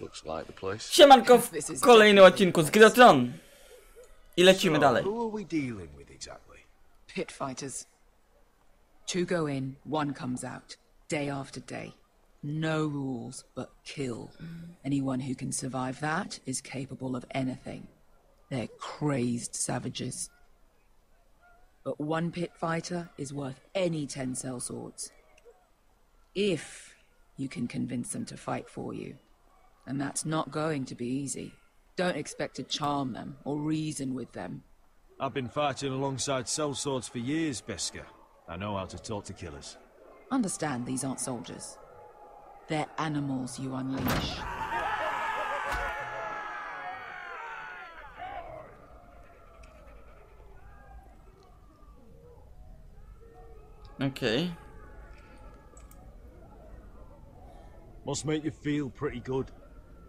Looks like the place. Siemanko w kolejnym odcinku z Gry o Tron. I lecimy dalej. Who are we dealing with exactly? Pit fighters. Two go in, one comes out. Day after day. No rules, but kill. Anyone who can survive that is capable of anything. They're crazed savages. But one pit fighter is worth any 10 sellswords. If you can convince them to fight for you. And that's not going to be easy. Don't expect to charm them or reason with them. I've been fighting alongside sellswords for years, Bitka. I know how to talk to killers. Understand these aren't soldiers. They're animals you unleash. Okay. Must make you feel pretty good,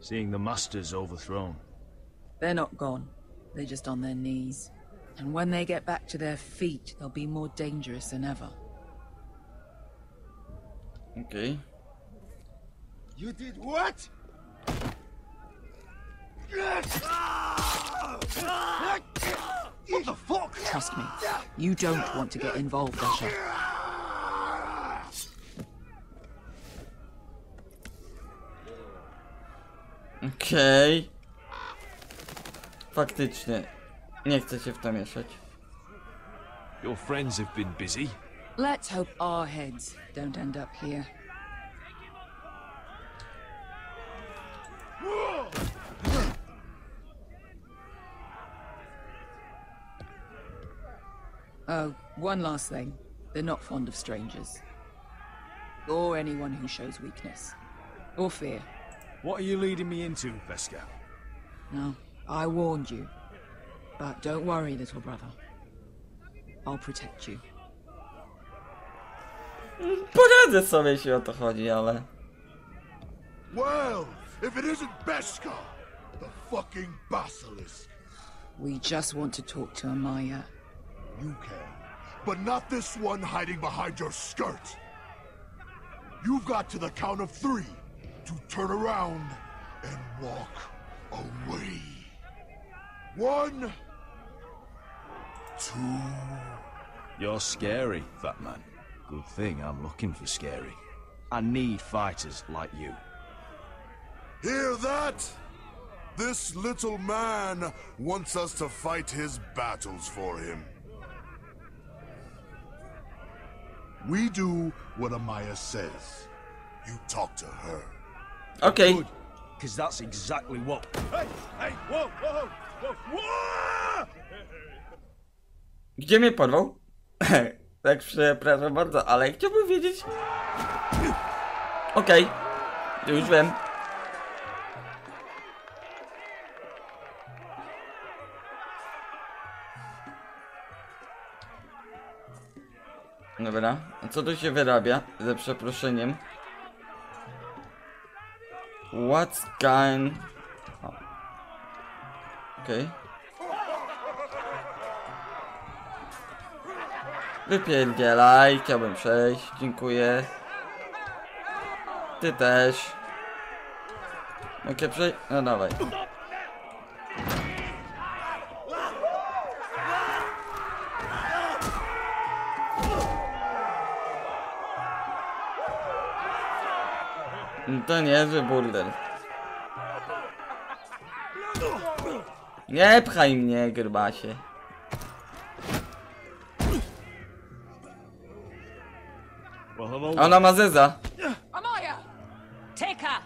seeing the masters overthrown. They're not gone. They're just on their knees. And when they get back to their feet, they'll be more dangerous than ever. Okay. You did what? What the fuck? Trust me, you don't want to get involved, Asher. Okej. Faktycznie. Nie chcę się w to mieszać. Your friends have been busy. Let's hope our heads don't end up here. Oh, one last thing. They're not fond of strangers. Or anyone who shows weakness. Or fear. What are you leading me into, Bitka? No, I warned you. But don't worry, little brother. I'll protect you. Poradzę sobie, jeśli o to chodzi, ale... Well, if it isn't Bitka, the fucking basilisk. We just want to talk to Amaya. You can, but not this one hiding behind your skirt. You've got to the count of 3 to turn around and walk away. 1, 2. You're scary, fat man. Good thing I'm looking for scary. I need fighters like you. Hear that? This little man wants us to fight his battles for him. We do what Amaya says. You talk to her. Okej. Good, because that's exactly what... Hey, whoa, whoa, whoa, whoa! Gdzie mnie porwał? Tak, przepraszam bardzo, ale chciałbym wiedzieć... Okej. Już wiem. Dobra, a co tu się wyrabia? Ze przeproszeniem. What's kind... Okej. Wypierdzielaj, chciałbym przejść, dziękuję. Ty też. Mogę przejść? No dawaj. To niezły burdel. Nie pchaj mnie, grbasie. Well, hello. Ona ma zeza. Amaya! Take her!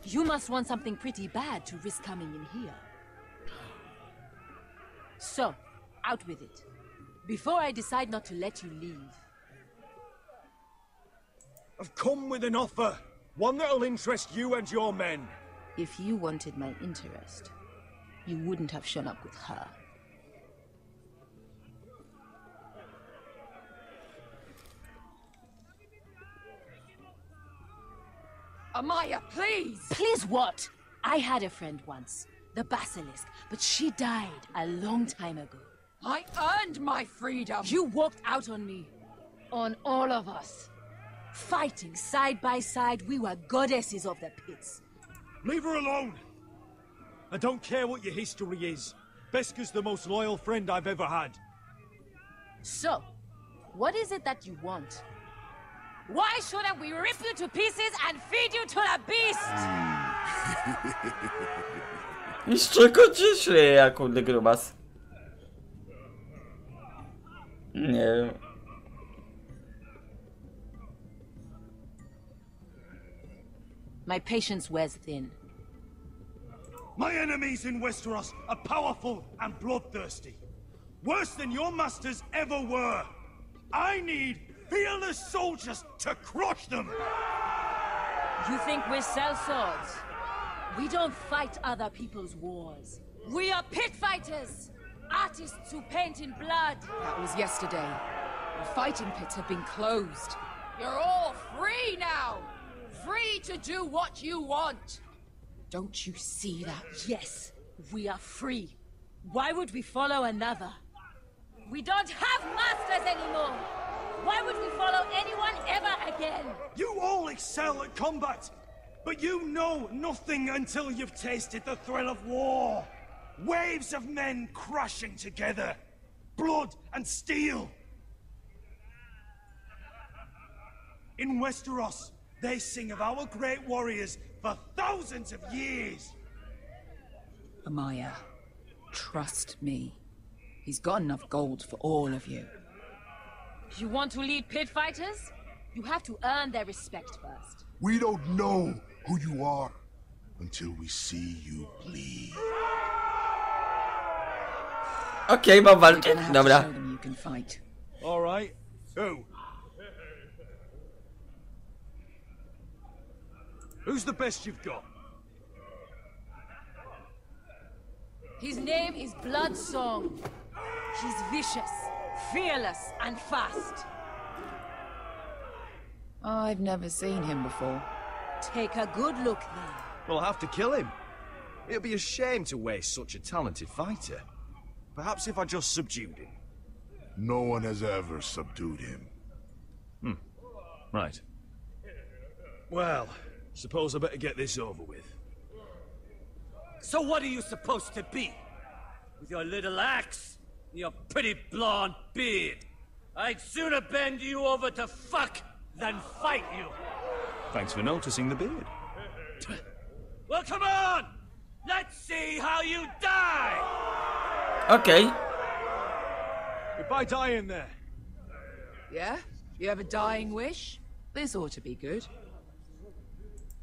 You must want something pretty bad to risk coming in here. So, out with it. Before I decide not to let you leave. I've come with an offer. One that'll interest you and your men. If you wanted my interest, you wouldn't have shown up with her. Amaya, please! Please what? I had a friend once, the Basilisk, but she died a long time ago. I earned my freedom! You walked out on me. On all of us. Fighting side by side, we were goddesses of the pits. Leave her alone! I don't care what your history is. Beskha's the most loyal friend I've ever had. So, what is it that you want? Why shouldn't we rip you to pieces and feed you to the beast? I z czego ci śmieje, kurde grubas? Nie wiem. My patience wears thin. My enemies in Westeros are powerful and bloodthirsty. Worse than your masters ever were. I need fearless soldiers to crush them! You think we sell swords? We don't fight other people's wars. We are pit fighters! Artists who paint in blood! That was yesterday. The fighting pits have been closed. You're all free now! Free to do what you want! Don't you see that? Yes, we are free. Why would we follow another? We don't have masters anymore! Why would we follow anyone ever again? You all excel at combat, but you know nothing until you've tasted the thrill of war. Waves of men crashing together. Blood and steel. In Westeros, they sing of our great warriors for thousands of years. Amaya, trust me. He's got enough gold for all of you. You want to lead pit fighters? You have to earn their respect first. We don't know who you are until we see you bleed. Okej, mam walczyć? You're gonna have to Dobra. show them you can fight. All right. Who? Who's the best you've got? His name is Bloodsong. He's vicious, fearless, and fast. I've never seen him before. Take a good look there. We'll have to kill him. It'd be a shame to waste such a talented fighter. Perhaps if I just subdued him. No one has ever subdued him. Right. Well, suppose I better get this over with. So what are you supposed to be? With your little axe and your pretty blonde beard? I'd sooner bend you over to fuck than fight you. Thanks for noticing the beard. Well, come on! Let's see how you die! Okej. If I die in there, Yeah? You have a dying wish? This ought to be good.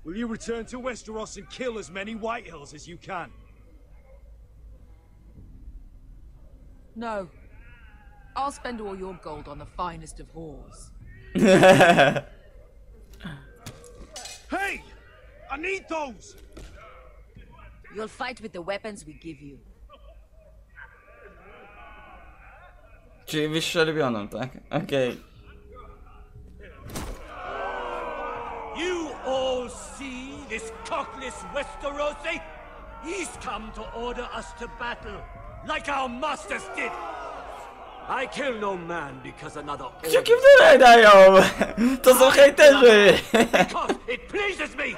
will you return to Westeros and kill as many Whitehills as you can? No. I'll spend all your gold on the finest of whores. Hey! I need those! You'll fight with the weapons we give you. Czyli wyszczerwioną, tak? Okej. You all see this cockless Westerosi? He's come to order us to battle, like our masters did. I kill no man because another Kciuki w górę dają! To są hejterzy! because it pleases me.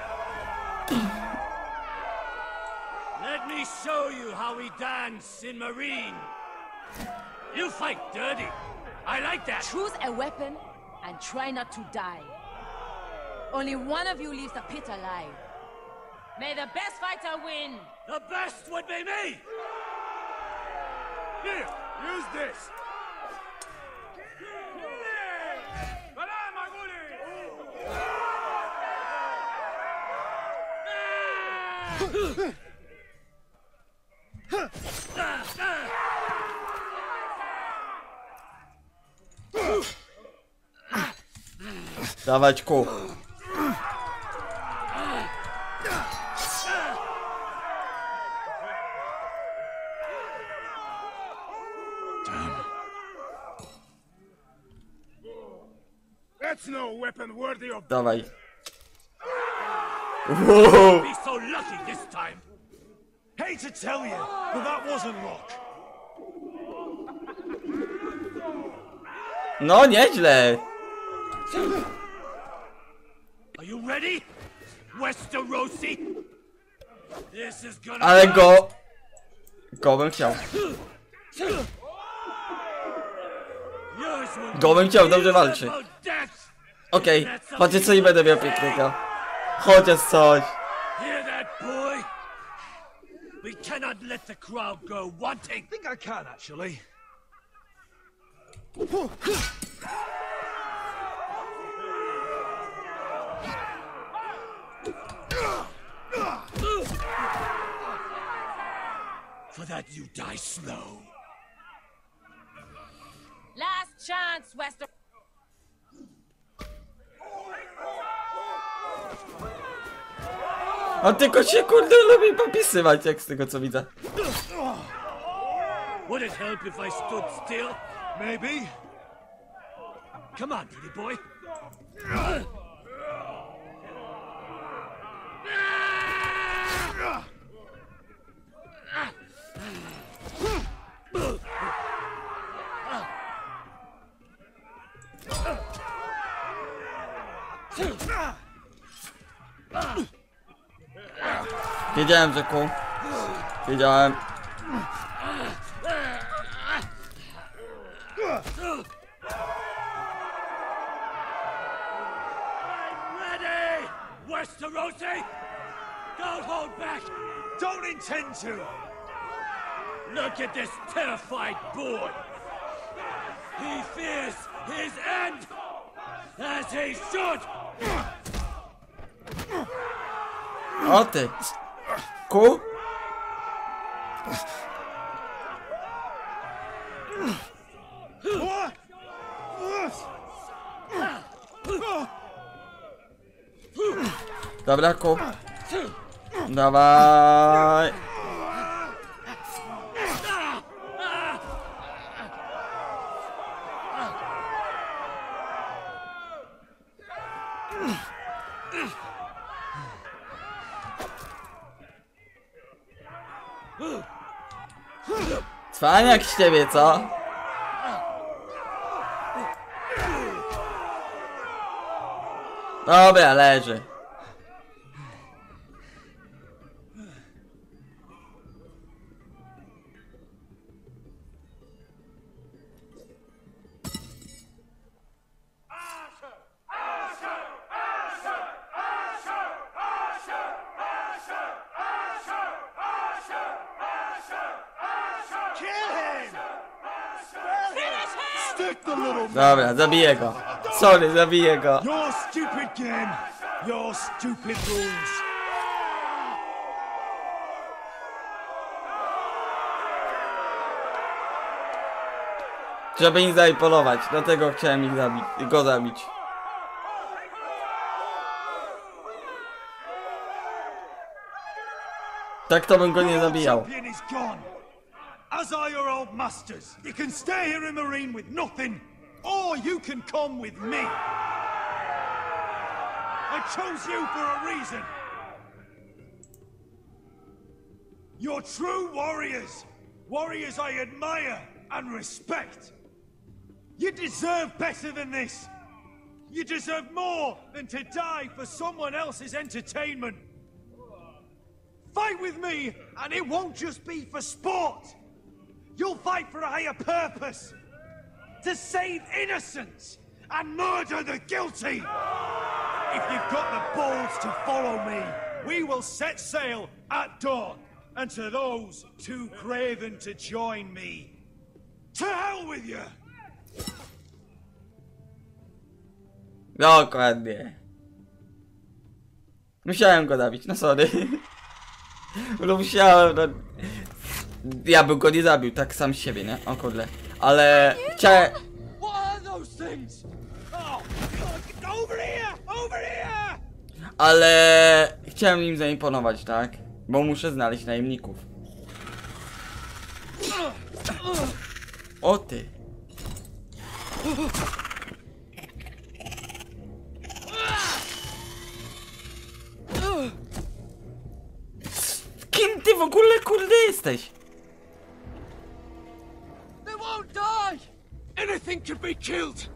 Let me show you how we dance in Marine. You fight dirty. I like that. Choose a weapon and try not to die. Only one of you leaves the pit alive. May the best fighter win! The best would be me. Here, use this! Dawać ku. That's no weapon worthy of... Dawaj. Wow. Be so lucky this time. Hate to tell you, but that wasn't luck. No, nieźle. Are you ready? Westerosi? This is gonna Ale go bym chciał. Go bym chciał, dobrze walczy. Okej, patrzcie co i będę miał pięknego. Chociaż coś. Hear that, boy? We cannot let the crowd go wanting. I think I can, actually. For that you die slow. Last chance, Wester. On tylko się kurde lubi popisywać, jak z tego co widzę. Would it help if I stood still? Maybe. Come on, pretty boy. Wiedziałem, że ku. Wiedziałem. Ready, Westerosi? Don't hold back. Don't intend to. Look at this terrified boy. He fears his end, as he should. O ty. Ku? Dobra, ku. Dawaj. Cwaniak z ciebie, co? Dobra, leży. Dobra, zabiję go. Sorry, zabiję go. Your stupid game. Your stupid rules. Żeby ich zaimponować, dlatego chciałem ich zabić, go zabić. Tak to bym go nie zabijał. As are your old masters. You can stay here in the ring with nothing, or you can come with me. I chose you for a reason. You're true warriors. Warriors I admire and respect. You deserve better than this. You deserve more than to die for someone else's entertainment. Fight with me, and it won't just be for sport. You'll fight for a higher purpose. To save innocents and murder the guilty. If you've got the balls to follow me, we will set sail at dawn. And to those too craven to join me, to hell with you! Dokładnie. Musiałem go zabić, no sorry. No musiałem, no. Ja bym go nie zabił, tak sam z siebie, nie? O kurde. Ale chciałem... What are those things? Oh, God, over here! Over here! Ale chciałem im zaimponować, tak? Bo muszę znaleźć najemników. O ty. Kim ty w ogóle kurde jesteś? They won't die! Anything can be killed!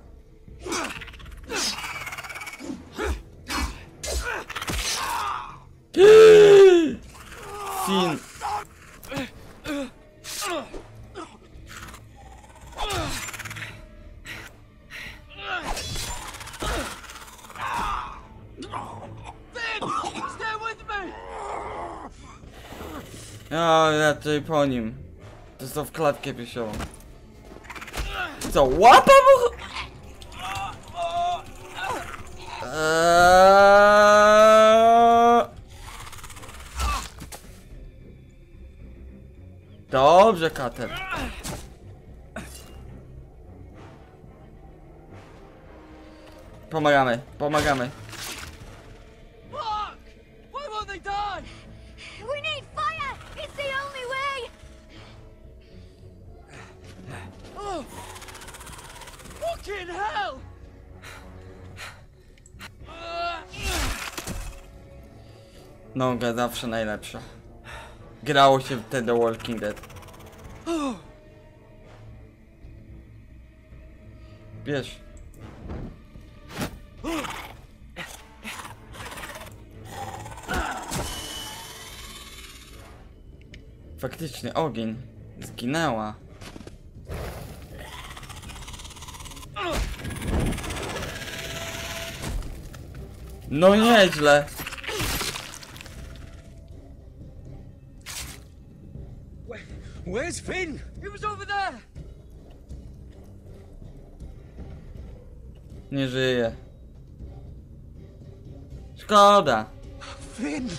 No, raczej po nim. To jest to w klatkę piersiową. Co, łapa mu? Dobrze, Kater. Pomagamy, pomagamy. Fuck! Why won't they die? We need fire! It's the only way! Oh! Fucking hell! Noga zawsze najlepsza. Grało się w The Walking Dead. Wiesz. Faktycznie ogień zginęła. No nieźle. Where's Finn? He was over there! Nie żyje. Szkoda. Finn!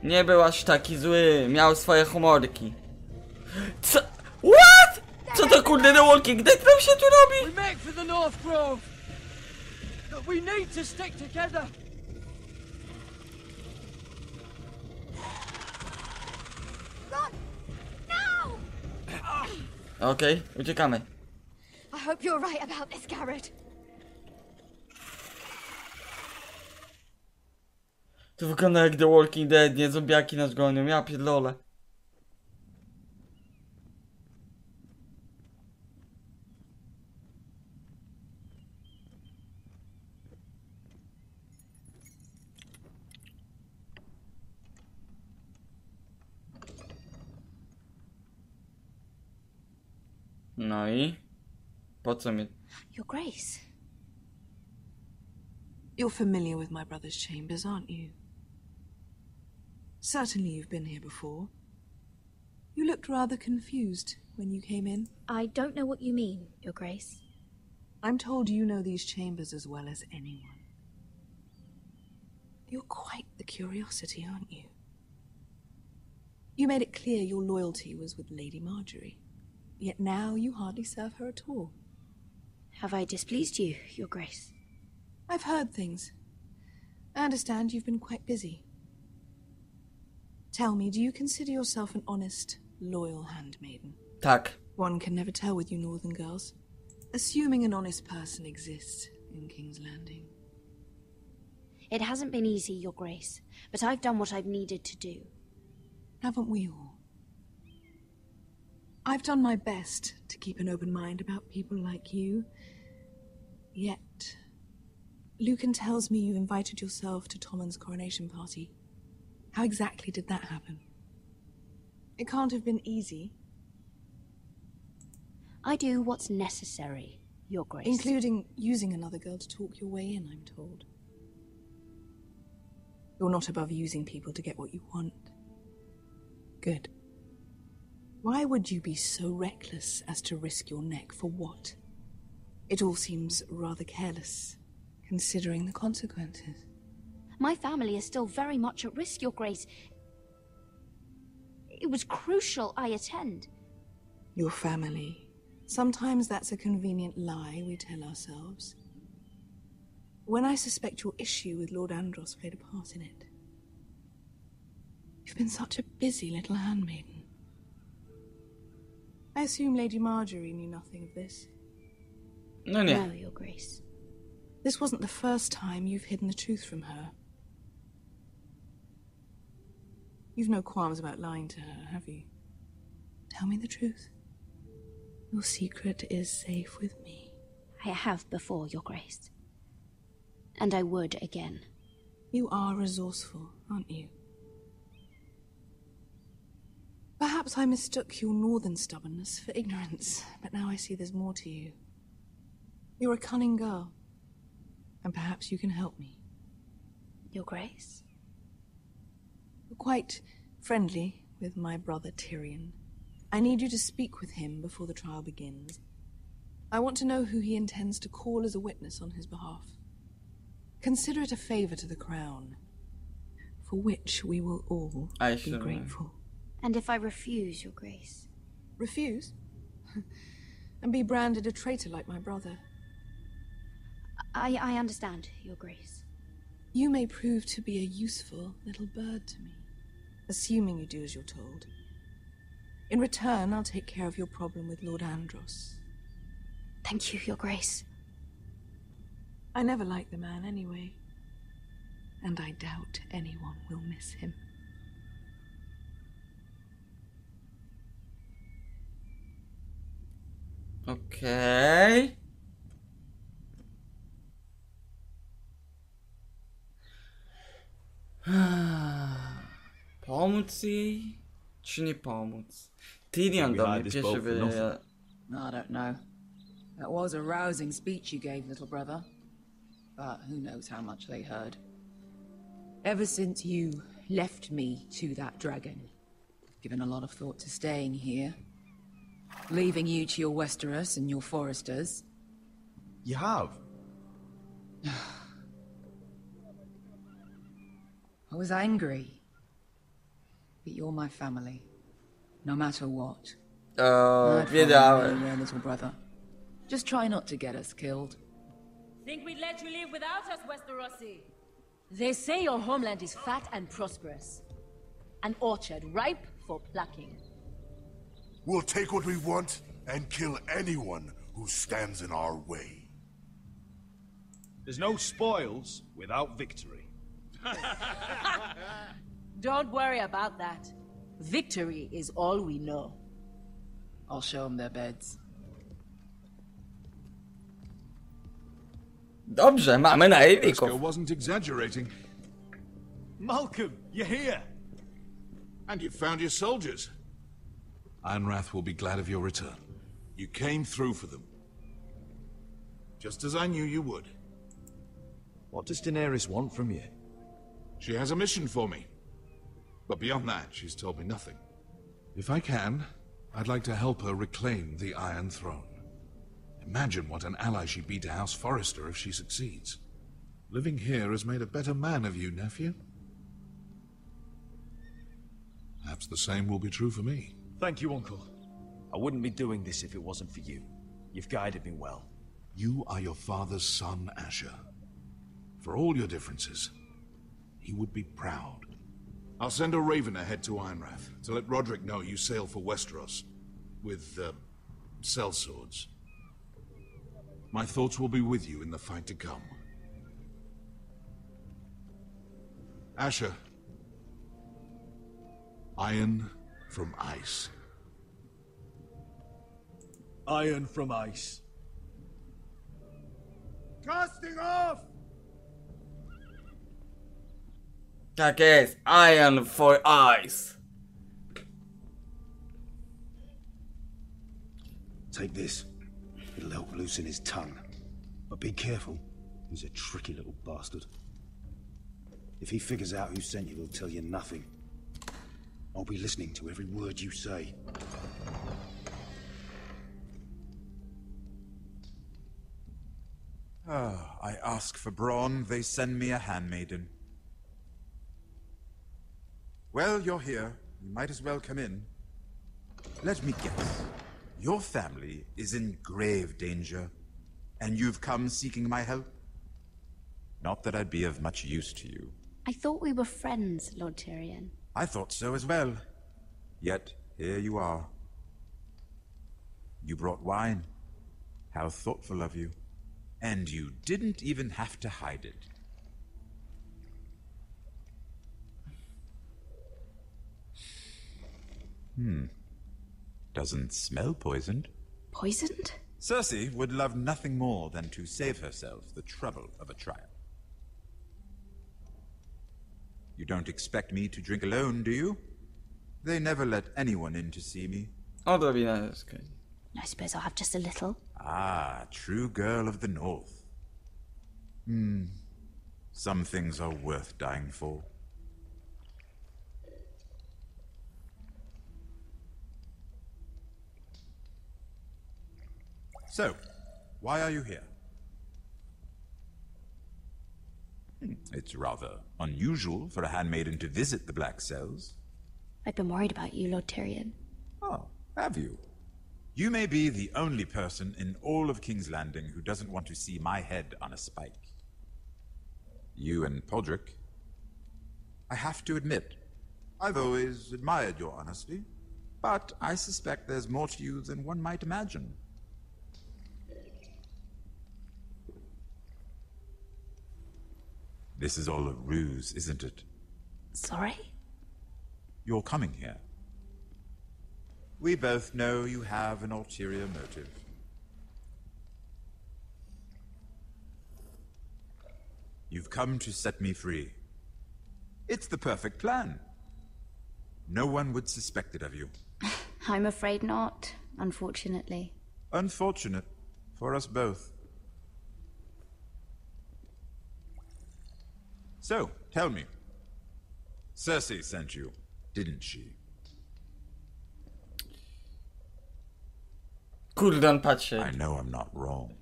Nie był aż taki zły. Miał swoje humorki. Co? What? Co to kurde The Walking Dead tam się tu robi? We make for the North Grove! But we need to stick together! Okej, uciekamy. I hope you're right about this, Garrett. To wygląda jak The Walking Dead, nie zombiaki nas gonią, ja pierdolę. No i? Po co mi? Your Grace. You're familiar with my brother's chambers, aren't you? Certainly you've been here before. You looked rather confused when you came in. I don't know what you mean, Your Grace. I'm told you know these chambers as well as anyone. You're quite the curiosity, aren't you? You made it clear your loyalty was with Lady Marjorie. Yet now you hardly serve her at all. Have I displeased you, Your Grace? I've heard things. I understand you've been quite busy. Tell me, do you consider yourself an honest, loyal handmaiden? Tak. One can never tell with you northern girls. Assuming an honest person exists in King's Landing. It hasn't been easy, Your Grace, but I've done what I've needed to do. Haven't we all? I've done my best to keep an open mind about people like you. Yet, Lucan tells me you invited yourself to Tommen's coronation party. How exactly did that happen? It can't have been easy. I do what's necessary, Your Grace. Including using another girl to talk your way in, I'm told. You're not above using people to get what you want. Good. Why would you be so reckless as to risk your neck for what? It all seems rather careless, considering the consequences. My family is still very much at risk, Your Grace. It was crucial I attend. Your family. Sometimes that's a convenient lie we tell ourselves. When I suspect your issue with Lord Andros played a part in it. You've been such a busy little handmaiden. I assume Lady Marjorie knew nothing of this. No nie. No, Your Grace. This wasn't the first time you've hidden the truth from her. You've no qualms about lying to her, have you? Tell me the truth. Your secret is safe with me. I have before, Your Grace. And I would again. You are resourceful, aren't you? Perhaps I mistook your northern stubbornness for ignorance, but now I see there's more to you. You're a cunning girl, and perhaps you can help me. Your Grace? You're quite friendly with my brother Tyrion. I need you to speak with him before the trial begins. I want to know who he intends to call as a witness on his behalf. Consider it a favor to the crown, for which we will all be grateful. And if I refuse, Your Grace? Refuse? And be branded a traitor like my brother. I understand, Your Grace. You may prove to be a useful little bird to me, assuming you do as you're told. In return, I'll take care of your problem with Lord Andros. Thank you, Your Grace. I never liked the man anyway, and I doubt anyone will miss him. Okej. Pomóc jej? Czy nie pomóc? Tyrion do mnie pierwszy wydaje. I don't know. That was a rousing speech you gave, little brother. But who knows how much they heard. Ever since you left me to that dragon, I've given a lot of thought to staying here. Leaving you to your Westeros and your foresters. You have? I was angry. But you're my family. No matter what. Wiedziałem. Anywhere, little brother. Just try not to get us killed. Think we'd let you live without us, Westerosi? They say your homeland is fat and prosperous. An orchard ripe for plucking. We'll take what we want and kill anyone who stands in our way. There's no spoils without victory. Don't worry about that. Victory is all we know. I'll show them their beds. Dobrze, mamy najemników. Briscoe wasn't exaggerating. Malcolm, you're here. And you found your soldiers. Ironrath will be glad of your return. You came through for them. Just as I knew you would. What does Daenerys want from you? She has a mission for me. But beyond that, she's told me nothing. If I can, I'd like to help her reclaim the Iron Throne. Imagine what an ally she'd be to House Forrester if she succeeds. Living here has made a better man of you, nephew. Perhaps the same will be true for me. Thank you, Uncle. I wouldn't be doing this if it wasn't for you. You've guided me well. You are your father's son, Asher. For all your differences, he would be proud. I'll send a raven ahead to Ironrath to let Roderick know you sail for Westeros with, sellswords. My thoughts will be with you in the fight to come. Asher. Iron from ice. Iron from ice. Casting off! Tak jest, Iron for Ice. Take this. It'll help loosen his tongue. But be careful. He's a tricky little bastard. If he figures out who sent you, he'll tell you nothing. I'll be listening to every word you say. I ask for brawn, they send me a handmaiden. Well, you're here. You might as well come in. Let me guess. Your family is in grave danger, and you've come seeking my help? Not that I'd be of much use to you. I thought we were friends, Lord Tyrion. I thought so as well. Yet, here you are. You brought wine. How thoughtful of you. And you didn't even have to hide it. Doesn't smell poisoned. Poisoned? Cersei would love nothing more than to save herself the trouble of a trial. You don't expect me to drink alone, do you? They never let anyone in to see me. Odrobinę jest okej. I suppose I'll have just a little. Ah, true girl of the North. Some things are worth dying for. So, why are you here? It's rather unusual for a handmaiden to visit the Black Cells. I've been worried about you, Lord Tyrion. Oh, have you? You may be the only person in all of King's Landing who doesn't want to see my head on a spike. You and Podrick. I have to admit, I've always admired your honesty, but I suspect there's more to you than one might imagine. This is all a ruse, isn't it? Sorry? You're coming here. We both know you have an ulterior motive. You've come to set me free. It's the perfect plan. No one would suspect it of you. I'm afraid not, unfortunately. Unfortunate for us both. So, tell me. Cersei sent you, didn't she? Kurde, patrzy. I know I'm not wrong.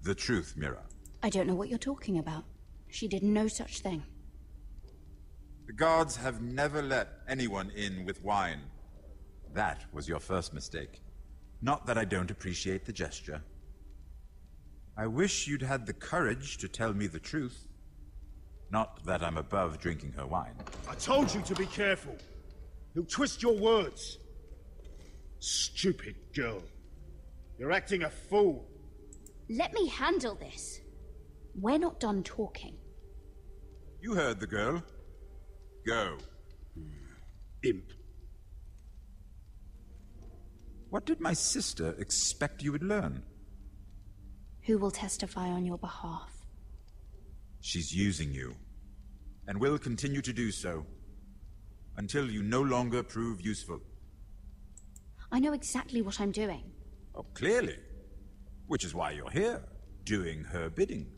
The truth, Mira. I don't know what you're talking about. She did no such thing. The guards have never let anyone in with wine. That was your first mistake. Not that I don't appreciate the gesture. I wish you'd had the courage to tell me the truth. Not that I'm above drinking her wine. I told you to be careful. He'll twist your words. Stupid girl. You're acting a fool. Let me handle this. We're not done talking. You heard the girl. Go. Imp. What did my sister expect you would learn? Who will testify on your behalf? She's using you, and will continue to do so, until you no longer prove useful. I know exactly what I'm doing. Oh, clearly. Which is why you're here, doing her bidding.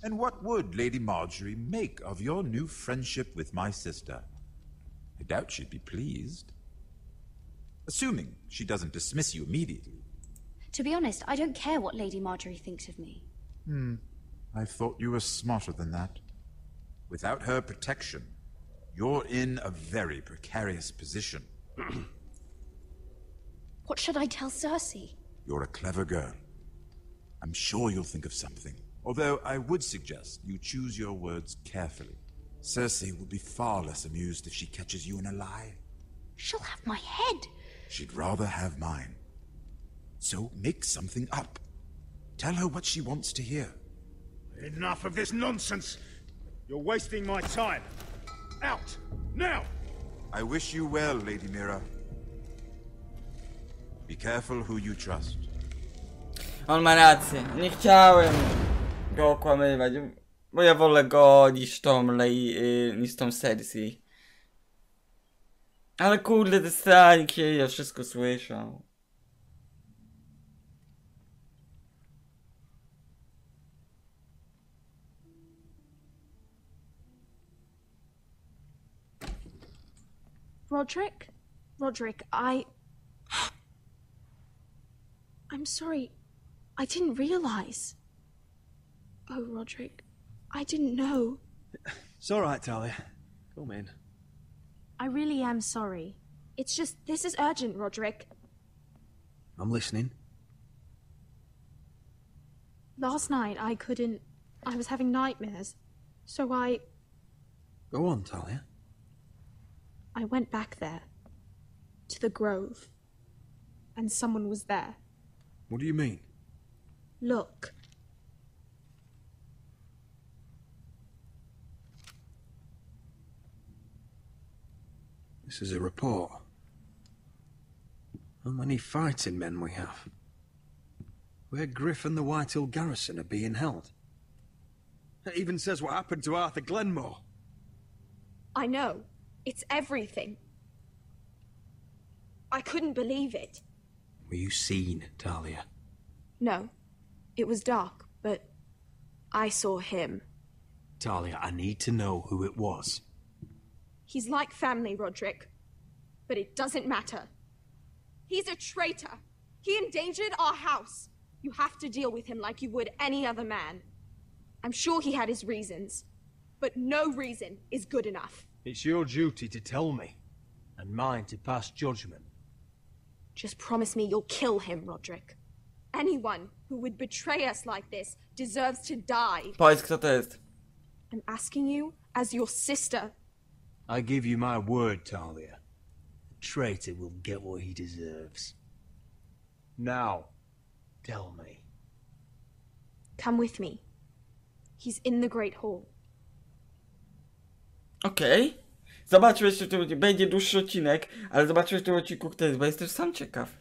And what would Lady Marjorie make of your new friendship with my sister? I doubt she'd be pleased. Assuming she doesn't dismiss you immediately. To be honest, I don't care what Lady Marjorie thinks of me. I thought you were smarter than that. Without her protection, you're in a very precarious position. What should I tell Cersei? You're a clever girl. I'm sure you'll think of something. Although I would suggest you choose your words carefully. Cersei will be far less amused if she catches you in a lie. She'll have my head. She'd rather have mine. So make something up. Tell her what she wants to hear. Enough of this nonsense. You're wasting my time. Out! Now! I wish you well, Lady Mira. Be careful who you trust. On ma rację. Nie chciałem go okłamywać. Bo ja wolę go niż tą Cersei. Ale kurde, te strańki, ja wszystko słyszał. Roderick, I'm sorry. I didn't realize. Oh, Roderick, I didn't know. It's all right, Talia. Come in. I really am sorry. It's just, this is urgent, Roderick. I'm listening. Last night, I was having nightmares. So Go on, Talia. I went back there. To the grove. And someone was there. What do you mean? Look. This is a report. How many fighting men we have. Where Griff and the Whitehall garrison are being held. It even says what happened to Arthur Glenmore. I know. It's everything. I couldn't believe it. Were you seen, Talia? No. It was dark, but I saw him. Talia, I need to know who it was. He's like family, Roderick. But it doesn't matter. He's a traitor. He endangered our house. You have to deal with him like you would any other man. I'm sure he had his reasons, but no reason is good enough. It's your duty to tell me, and mine to pass judgment. Just promise me you'll kill him, Roderick. Anyone who would betray us like this deserves to die. Powiedz, kto to jest. I'm asking you as your sister. I give you my word, Talia. The traitor will get what he deserves. Now, tell me. Come with me. He's in the Great Hall. Okej. Zobaczmy jeszcze, czy będzie dłuższy odcinek, ale zobaczmy w tym odcinku, kto jest, bo jestem sam ciekaw.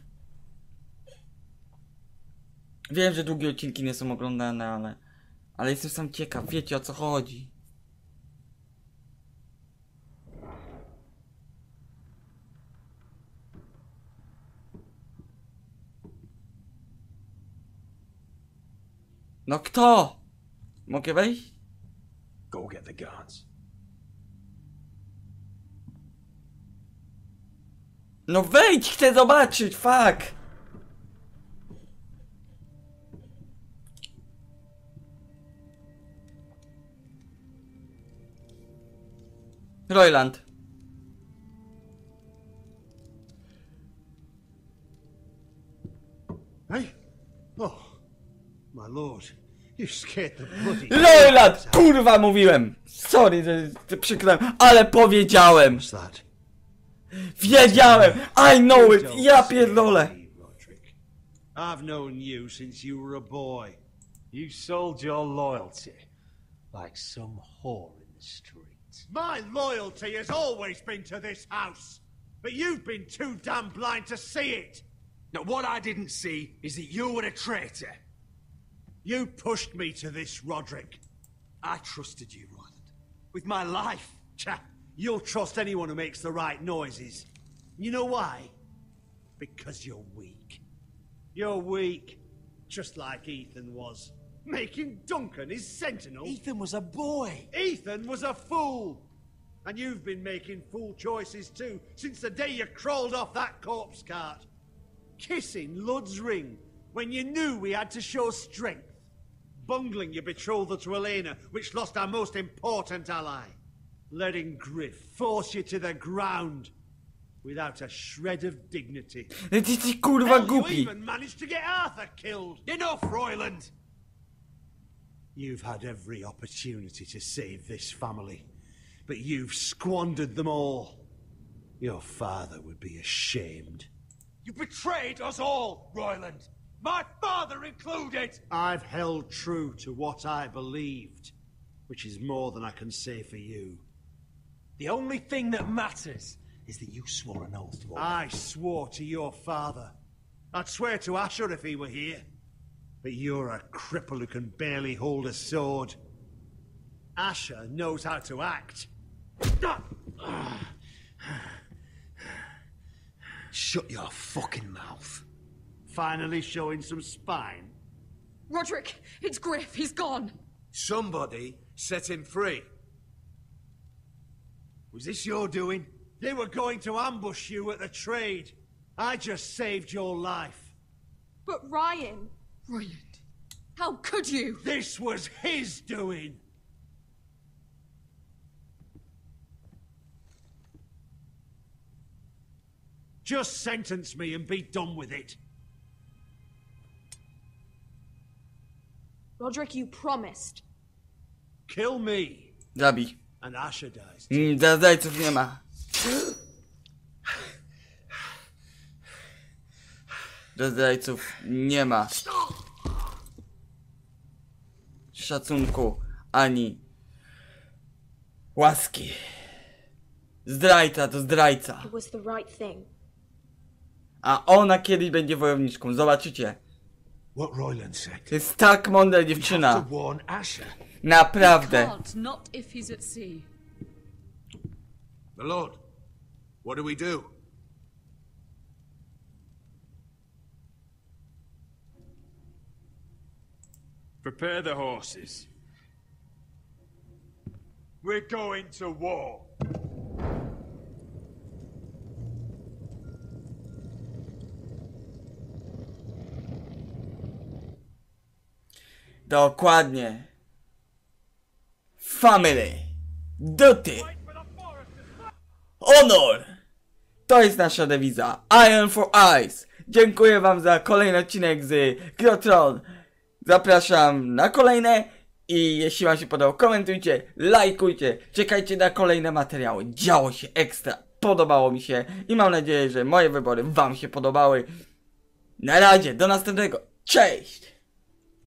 Wiem, że długie odcinki nie są oglądane, ale jestem sam ciekaw, wiecie o co chodzi. No kto? Mogę wejść? Go get the guards. No wejdź, chcę zobaczyć, fuck! Royland. Hey? Oh, my lord. You scared the bloody... Royland! Kurwa mówiłem! Sorry, że przekrałem, ale powiedziałem! Wiedziałem! I know it! Ja pierdolę! I've known you since you were a boy. You sold your loyalty like some whore in the street. My loyalty has always been to this house, but you've been too damn blind to see it. Now, what I didn't see is that you were a traitor. You pushed me to this, Roderick. I trusted you, Roland, with my life. Cha, you'll trust anyone who makes the right noises. You know why? Because you're weak. You're weak, just like Ethan was. Making Duncan his sentinel. Ethan was a boy. Ethan was a fool. And you've been making fool choices too, since the day you crawled off that corpse cart. Kissing Lud's ring, when you knew we had to show strength. Bungling your betrothal to Elena, which lost our most important ally. Letting Griff force you to the ground. Without a shred of dignity. Ty kurwa You głupi! even managed to get Arthur killed. Enough, Royland! You've had every opportunity to save this family, but you've squandered them all. Your father would be ashamed. You betrayed us all, Royland! My father included! I've held true to what I believed, which is more than I can say for you. The only thing that matters is that you swore an oath to I swore to your father. I'd swear to Asher if he were here. But you're a cripple who can barely hold a sword. Asher knows how to act. Shut your fucking mouth. Finally showing some spine. Roderick, it's Griff. He's gone. Somebody set him free. Was this your doing? They were going to ambush you at the trade. I just saved your life. But Ryan... Royland, how could you? This was his doing. Just sentence me and be done with it. Roderick, you promised. Kill me. Zabij. And Asher dies. Zdrajców nie ma. Zdrajców nie ma. Szacunku ani łaski. Zdrajca to zdrajca. It was the right thing. A ona kiedyś będzie wojowniczką. Zobaczycie. What Royland said. To jest tak mądra dziewczyna. Naprawdę. Not if he's at sea. My lord, what do we do? Prepare the horses. We're going to war. Dokładnie. Family. Duty. Honor. To jest nasza dewiza. Iron for Eyes. Dziękuję wam za kolejny odcinek z Gry o Tron. Zapraszam na kolejne. I jeśli wam się podobało, komentujcie, lajkujcie. Czekajcie na kolejne materiały. Działo się ekstra. Podobało mi się. I mam nadzieję, że moje wybory wam się podobały. Na razie. Do następnego. Cześć.